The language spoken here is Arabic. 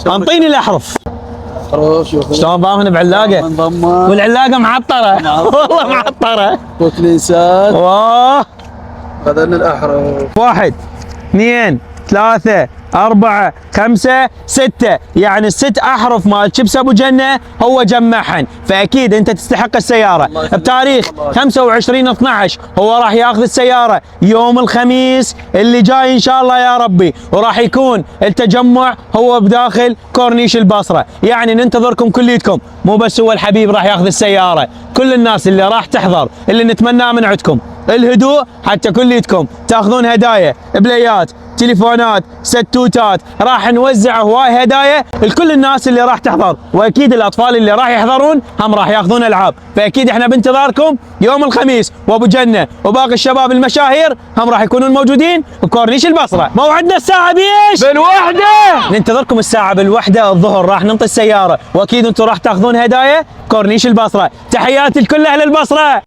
انطيني الاحرف. شوف شلون ضامن بعلاقه؟ والعلاقه معطره. والله معطره. وكليسات. واه. هذول الاحرف. 1 2 3 4 5 6، يعني الست احرف مال شيبس ابو جنه هو جمعهن، فاكيد انت تستحق السياره. بتاريخ 25/12 هو راح ياخذ السياره يوم الخميس اللي جاي ان شاء الله يا ربي، وراح يكون التجمع هو بداخل كورنيش البصره، يعني ننتظركم كليتكم، مو بس هو الحبيب راح ياخذ السياره، كل الناس اللي راح تحضر اللي نتمناه من عندكم الهدوء، حتى كليتكم تاخذون هدايا، بليات، تليفونات، ستوتات، راح نوزع هواي هدايا لكل الناس اللي راح تحضر، واكيد الاطفال اللي راح يحضرون هم راح ياخذون العاب، فاكيد احنا بانتظاركم يوم الخميس، وابو جنه وباقي الشباب المشاهير هم راح يكونون موجودين بكورنيش البصره. موعدنا الساعه بيش؟ بالوحده. ننتظركم الساعه بالوحده الظهر، راح ننطي السياره، واكيد انتم راح تاخذون هدايا كورنيش البصره. تحياتي لكل اهل البصره.